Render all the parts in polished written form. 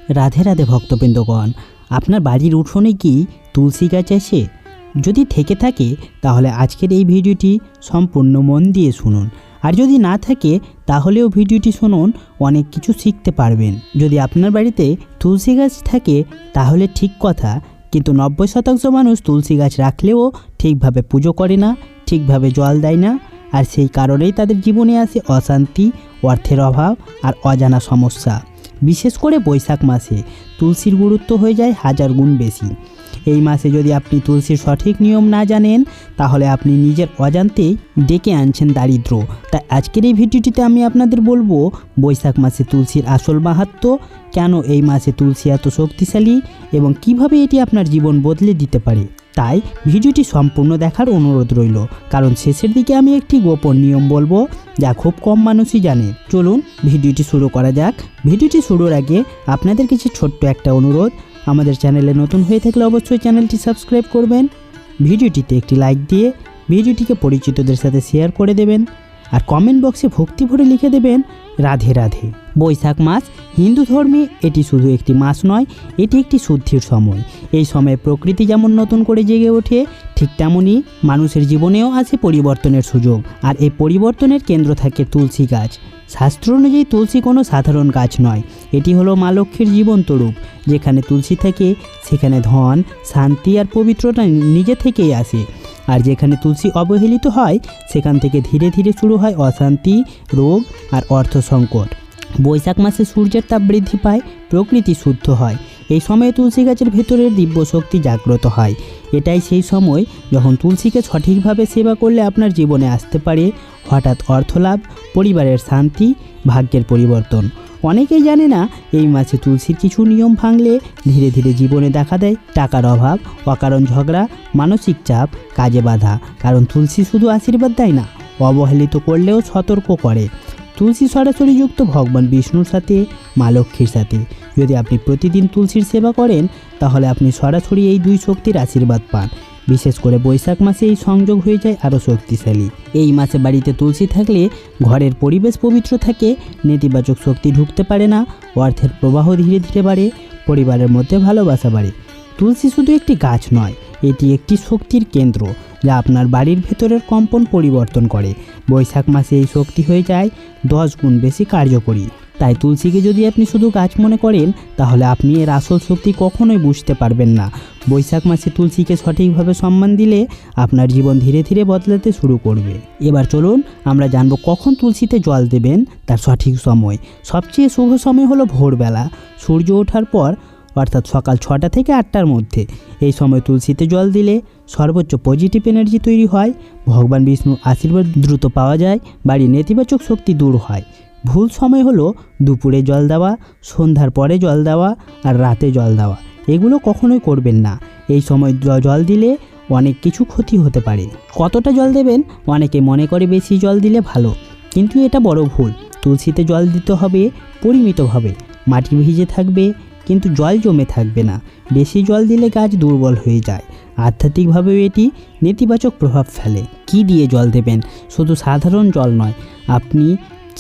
রাধে রাধে ভক্তবৃন্দগণ, আপনার বাড়ির উঠোনে কি তুলসী গাছ আছে? যদি থেকে থাকে তাহলে আজকের এই ভিডিওটি সম্পূর্ণ মন দিয়ে শুনুন, আর যদি না থাকে তাহলেও ভিডিওটি শুনুন, অনেক কিছু শিখতে পারবেন। যদি আপনার বাড়িতে তুলসী গাছ থাকে তাহলে ঠিক কথা, কিন্তু 90% মানুষ তুলসী গাছ রাখলেও ঠিকভাবে পুজো করে না, ঠিকভাবে জল দেয় না, আর সেই কারণেই তাদের জীবনে আসে অশান্তি, অর্থের অভাব আর অজানা সমস্যা। বিশেষ করে বৈশাখ মাসে তুলসীর গুরুত্ব হয়ে যায় 1000 গুণ বেশি। এই মাসে যদি আপনি তুলসীর সঠিক নিয়ম না জানেন তাহলে আপনি নিজের অজান্তেই ডেকে আনছেন দারিদ্র। তাই আজকের এই ভিডিওটিতে আমি আপনাদের বলবো বৈশাখ মাসে তুলসীর আসল মাহাত্ম্য, কেন এই মাসে তুলসী এত শক্তিশালী এবং কিভাবে এটি আপনার জীবন বদলে দিতে পারে। তাই ভিডিওটি সম্পূর্ণ দেখার অনুরোধ রইল, কারণ শেষের দিকে আমি একটি গোপন নিয়ম বলবো যা খুব কম মানুষই জানে। চলুন ভিডিওটি শুরু করা যাক। ভিডিওটি শুরুর আগে আপনাদের কাছে ছোট্ট একটা অনুরোধ, আমাদের চ্যানেলে নতুন হয়ে থাকলে অবশ্যই চ্যানেলটি সাবস্ক্রাইব করবেন, ভিডিওটিতে একটি লাইক দিয়ে ভিডিওটিকে পরিচিতদের সাথে শেয়ার করে দেবেন, আর কমেন্ট বক্সে ভক্তি ভরে লিখে দেবেন রাধে রাধে। বৈশাখ মাস হিন্দু ধর্মে এটি শুধু একটি মাস নয়, এটি একটি শুদ্ধির সময়। এই সময়ে প্রকৃতি যেমন নতুন করে জেগে ওঠে, ঠিক তেমনই মানুষের জীবনেও আসে পরিবর্তনের সুযোগ, আর এই পরিবর্তনের কেন্দ্র থাকে তুলসী গাছ। শাস্ত্র অনুযায়ী তুলসী কোনো সাধারণ গাছ নয়, এটি হলো মা লক্ষ্মীর জীবন্ত রূপ। যেখানে তুলসী থাকে সেখানে ধন, শান্তি আর পবিত্রতা নিজে থেকেই আসে, আর যেখানে তুলসী অবহেলিত হয় সেখান থেকে ধীরে ধীরে শুরু হয় অশান্তি, রোগ আর অর্থ সংকট। বৈশাখ মাসে সূর্যের তাপ বৃদ্ধি পায়, প্রকৃতি শুদ্ধ হয়। এই সময়ে তুলসী গাছের ভেতরের দিব্য শক্তি জাগ্রত হয়। এটাই সেই সময় যখন তুলসীকে সঠিকভাবে সেবা করলে আপনার জীবনে আসতে পারে হঠাৎ অর্থলাভ, পরিবারের শান্তি, ভাগ্যের পরিবর্তন। অনেকেই জানে না এই মাসে তুলসীর কিছু নিয়ম ভাঙলে ধীরে ধীরে জীবনে দেখা দেয় টাকার অভাব, অকারণ ঝগড়া, মানসিক চাপ, কাজে বাধা। কারণ তুলসী শুধু আশীর্বাদ দেয় না, অবহেলিত করলেও সতর্ক করে। তুলসী সরাসরি যুক্ত ভগবান বিষ্ণুর সাথে, মা লক্ষ্মীর সাথে। যদি আপনি প্রতিদিন তুলসীর সেবা করেন তাহলে আপনি সরাসরি এই দুই শক্তির আশীর্বাদ পান। বিশেষ করে বৈশাখ মাসে এই সংযোগ হয়ে যায় আরও শক্তিশালী। এই মাসে বাড়িতে তুলসী থাকলে ঘরের পরিবেশ পবিত্র থাকে, নেতিবাচক শক্তি ঢুকতে পারে না, অর্থের প্রবাহ ধীরে ধীরে বাড়ে, পরিবারের মধ্যে ভালোবাসা বাড়ে। তুলসী শুধু একটি গাছ নয়, এটি একটি শক্তির কেন্দ্র যা আপনার বাড়ির ভেতরের কম্পন পরিবর্তন করে। বৈশাখ মাসে এই শক্তি হয়ে যায় 10 গুণ বেশি কার্যকরী। তাই তুলসীকে যদি আপনি শুধু গাছ মনে করেন তাহলে আপনি এর আসল শক্তি কখনোই বুঝতে পারবেন না। বৈশাখ মাসে তুলসীকে সঠিকভাবে সম্মান দিলে আপনার জীবন ধীরে ধীরে বদলাতে শুরু করবে। এবার চলুন আমরা জানব কখন তুলসীতে জল দেবেন, তার সঠিক সময়। সবচেয়ে শুভ সময় হলো ভোরবেলা, সূর্য ওঠার পর, অর্থাৎ সকাল 6টা থেকে 8টার মধ্যে। এই সময় তুলসীতে জল দিলে সর্বোচ্চ পজিটিভ এনার্জি তৈরি হয়, ভগবান বিষ্ণুর আশীর্বাদ দ্রুত পাওয়া যায়, বাড়ির নেতিবাচক শক্তি দূর হয়। ভুল সময় হলো দুপুরে জল দেওয়া, সন্ধ্যার পরে জল দেওয়া আর রাতে জল দেওয়া। এগুলো কখনোই করবেন না। এই সময় জল দিলে অনেক কিছু ক্ষতি হতে পারে। কতটা জল দেবেন? অনেকে মনে করে বেশি জল দিলে ভালো, কিন্তু এটা বড় ভুল। তুলসীতে জল দিতে হবে পরিমিতভাবে। মাটি ভিজে থাকবে কিন্তু জল জমে থাকবে না। বেশি জল দিলে গাছ দুর্বল হয়ে যায়, আধ্যাত্মিকভাবেও এটি নেতিবাচক প্রভাব ফেলে। কি দিয়ে জল দেবেন? শুধু সাধারণ জল নয়, আপনি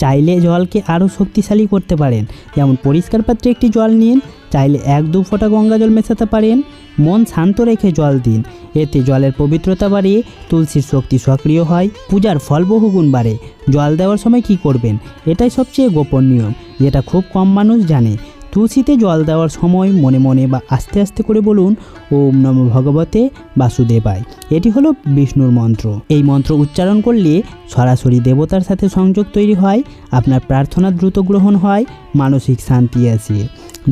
চাইলে জলকে আরও শক্তিশালী করতে পারেন। যেমন পরিষ্কার পাত্রে একটি জল নিন, চাইলে 1-2 ফোঁটা গঙ্গা জল মেশাতে পারেন। মন শান্ত রেখে জল দিন, এতে জলের পবিত্রতা বাড়ে, তুলসীর শক্তি সক্রিয় হয়, পূজার ফল বহুগুণ বাড়ে। জল দেওয়ার সময় কি করবেন? এটাই সবচেয়ে গোপন নিয়ম, যেটা খুব কম মানুষ জানে। তুলসীতে জল দেওয়ার সময় মনে মনে বা আস্তে আস্তে করে বলুন ওম নমো ভগবতে বাসুদেবায়। এটি হলো বিষ্ণুর মন্ত্র। এই মন্ত্র উচ্চারণ করলে সরাসরি দেবতার সাথে সংযোগ তৈরি হয়, আপনার প্রার্থনা দ্রুত গ্রহণ হয়, মানসিক শান্তি আসে।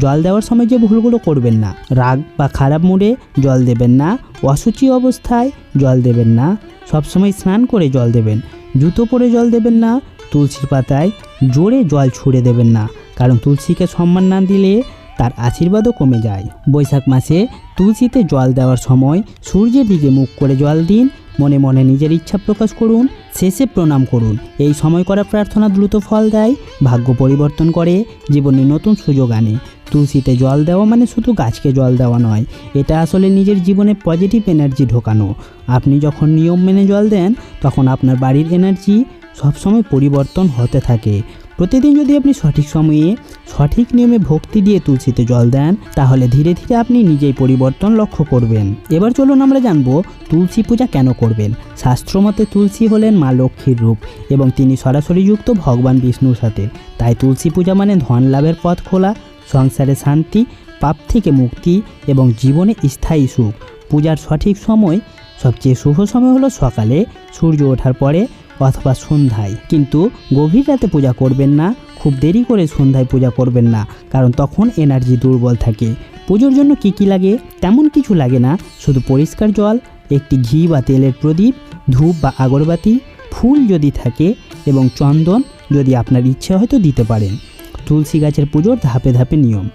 জল দেওয়ার সময় যে ভুলগুলো করবেন না: রাগ বা খারাপ মুডে জল দেবেন না, অসুচি অবস্থায় জল দেবেন না, সবসময় স্নান করে জল দেবেন, জুতো পরে জল দেবেন না, তুলসীর পাতায় জোরে জল ছুঁড়ে দেবেন না, কারণ তুলসীকে সম্মান না দিলে তার আশীর্বাদও কমে যায়। বৈশাখ মাসে তুলসীতে জল দেওয়ার সময় সূর্যের দিকে মুখ করে জল দিন, মনে মনে নিজের ইচ্ছা প্রকাশ করুন, শেষে প্রণাম করুন। এই সময় করা প্রার্থনা দ্রুত ফল দেয়, ভাগ্য পরিবর্তন করে, জীবনে নতুন সুযোগ আনে। তুলসীতে জল দেওয়া মানে শুধু গাছকে জল দেওয়া নয়, এটা আসলে নিজের জীবনে পজিটিভ এনার্জি ঢোকানো। আপনি যখন নিয়ম মেনে জল দেন তখন আপনার বাড়ির এনার্জি সবসময় পরিবর্তন হতে থাকে। প্রতিদিন যদি আপনি সঠিক সময়ে সঠিক নিয়মে ভক্তি দিয়ে তুলসীতে জল দেন তাহলে ধীরে ধীরে আপনি নিজেই পরিবর্তন লক্ষ্য করবেন। এবার চলুন আমরা জানবো তুলসী পূজা কেন করবেন। শাস্ত্রমতে তুলসী হলেন মা লক্ষ্মীর রূপ এবং তিনি সরাসরি যুক্ত ভগবান বিষ্ণুর সাথে। তাই তুলসী পূজা মানে ধন লাভের পথ খোলা, সংসারে শান্তি, পাপ থেকে মুক্তি এবং জীবনে স্থায়ী সুখ। পূজার সঠিক সময়, সবচেয়ে শুভ সময় হলো সকালে সূর্য ওঠার পরে অথবা সন্ধ্যায়, কিন্তু গভীর রাতে পূজা করবেন না, খুব দেরি করে সন্ধ্যায় পূজা করবেন না, কারণ তখন এনার্জি দুর্বল থাকে। পুজোর জন্য কি লাগে? তেমন কিছু লাগে না, শুধু পরিষ্কার জল, একটি ঘি বা তেলের প্রদীপ, ধূপ বা আগরবাতি, ফুল যদি থাকে এবং চন্দন যদি আপনার ইচ্ছে হয় তো দিতে পারেন। তুলসী গাছের পুজোর ধাপে ধাপে নিয়ম।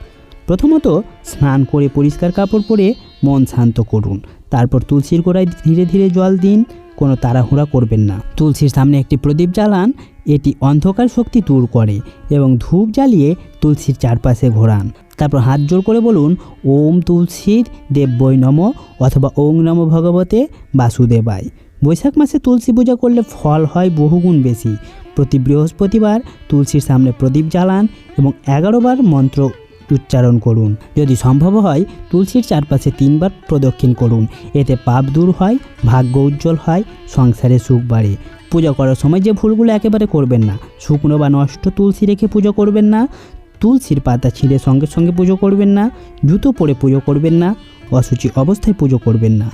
প্রথমত স্নান করে পরিষ্কার কাপড় পরে মন শান্ত করুন, তারপর তুলসীর গোড়ায় ধীরে ধীরে জল দিন, কোনো তাড়াহুড়া করবেন না। তুলসীর সামনে একটি প্রদীপ জ্বালান, এটি অন্ধকার শক্তি দূর করে, এবং ধূপ জ্বালিয়ে তুলসীর চারপাশে ঘোরান। তারপর হাত জোড় করে বলুন ওম তুলসীর দেব্যই নমঃ অথবা ওং নমঃ ভগবতে বাসুদেবায়। বৈশাখ মাসে তুলসী পূজা করলে ফল হয় বহুগুণ বেশি। প্রতি বৃহস্পতিবার তুলসীর সামনে প্রদীপ জ্বালান এবং 11 বার মন্ত্র উচ্চারণ করুন। যদি সম্ভব হয় তুলসীর চারপাশে 3 বার প্রদক্ষিণ করুন, এতে পাপ দূর হয়, ভাগ্য উজ্জ্বল হয়, সংসারে সুখ বাড়ে। পূজা করার সময় যে ভুলগুলো একেবারে করবেন না, শুকনো বা নষ্ট তুলসী রেখে পুজো করবেন না, তুলসীর পাতা ছিঁড়ে সঙ্গে সঙ্গে পুজো করবেন না, জুতো পরে পুজো করবেন না, অশুচি অবস্থায় পুজো করবেন না।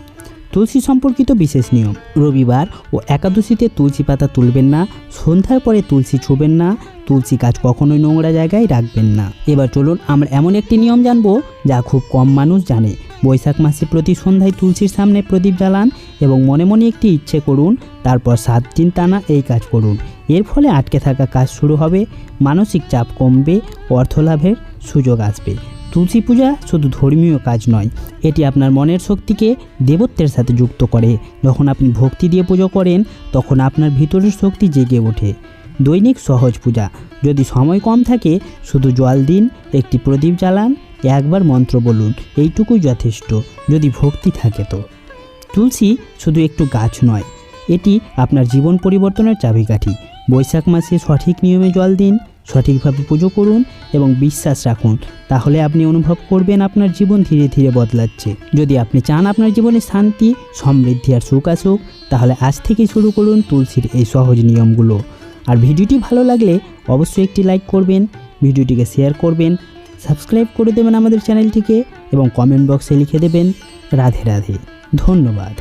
তুলসী সম্পর্কিত বিশেষ নিয়ম: রবিবার ও একাদশীতে তুলসী পাতা তুলবেন না, সন্ধ্যার পরে তুলসী ছুবেন না, তুলসী গাছ কখনোই নোংরা জায়গায় রাখবেন না। এবার চলুন আমরা এমন একটি নিয়ম জানবো যা খুব কম মানুষ জানে। বৈশাখ মাসে প্রতি সন্ধ্যায় তুলসীর সামনে প্রদীপ জ্বালান এবং মনে মনে একটি ইচ্ছে করুন, তারপর 7 দিন টানা এই কাজ করুন। এর ফলে আটকে থাকা কাজ শুরু হবে, মানসিক চাপ কমবে, অর্থ লাভের সুযোগ আসবে। তুলসী পূজা শুধু ধর্মীয় কাজ নয়, এটি আপনার মনের শক্তিকে দেবত্বের সাথে যুক্ত করে। যখন আপনি ভক্তি দিয়ে পুজো করেন তখন আপনার ভিতরের শক্তি জেগে ওঠে। দৈনিক সহজ পূজা। যদি সময় কম থাকে শুধু জল দিন, একটি প্রদীপ জ্বালান, একবার মন্ত্র বলুন, এইটুকুই যথেষ্ট। যদি ভক্তি থাকে তো। তুলসী শুধু একটু গাছ নয়, এটি আপনার জীবন পরিবর্তনের চাবিকাঠি। বৈশাখ মাসে সঠিক নিয়মে জল দিন, সঠিকভাবে পুজো করুন এবং বিশ্বাস রাখুন, তাহলে আপনি অনুভব করবেন আপনার জীবন ধীরে ধীরে বদলাচ্ছে। যদি আপনি চান আপনার জীবনে শান্তি, সমৃদ্ধি আর সুখ আসুক, তাহলে আজ থেকেই শুরু করুন তুলসীর এই সহজ নিয়মগুলো। আর ভিডিওটি ভালো লাগলে অবশ্যই একটি লাইক করবেন, ভিডিওটিকে শেয়ার করবেন, সাবস্ক্রাইব করে দেবেন আমাদের চ্যানেলটিকে এবং কমেন্ট বক্সে লিখে দেবেন রাধে রাধে। ধন্যবাদ।